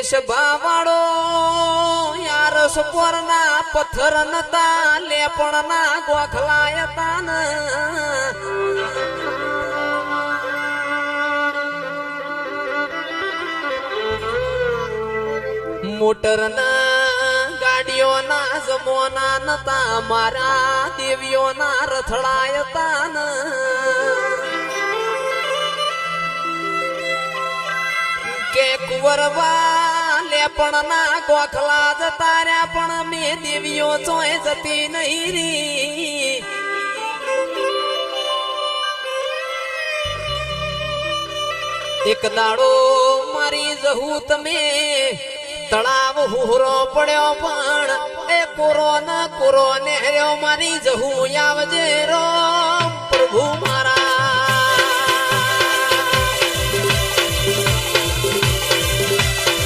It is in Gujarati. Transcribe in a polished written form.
સભાવાળો યાર સપોરના પથ્થર નતા લેપણના ગોખલાય તાન મોટરના ગાડીઓના જમોના નતા મારા દેવીઓના રથડાય તાન કે કુંવરવા લેપણના ગોખલા જતા રહ્યા પણ મેં દેવીઓ ચોય જતી નહીં રી એક દાડો મારી જહુ તમે તળાવ હુહરો પડ્યો પણ એ કોરો ને રહ્યો મારી જહુ આવજે રો પ્રભુ મારા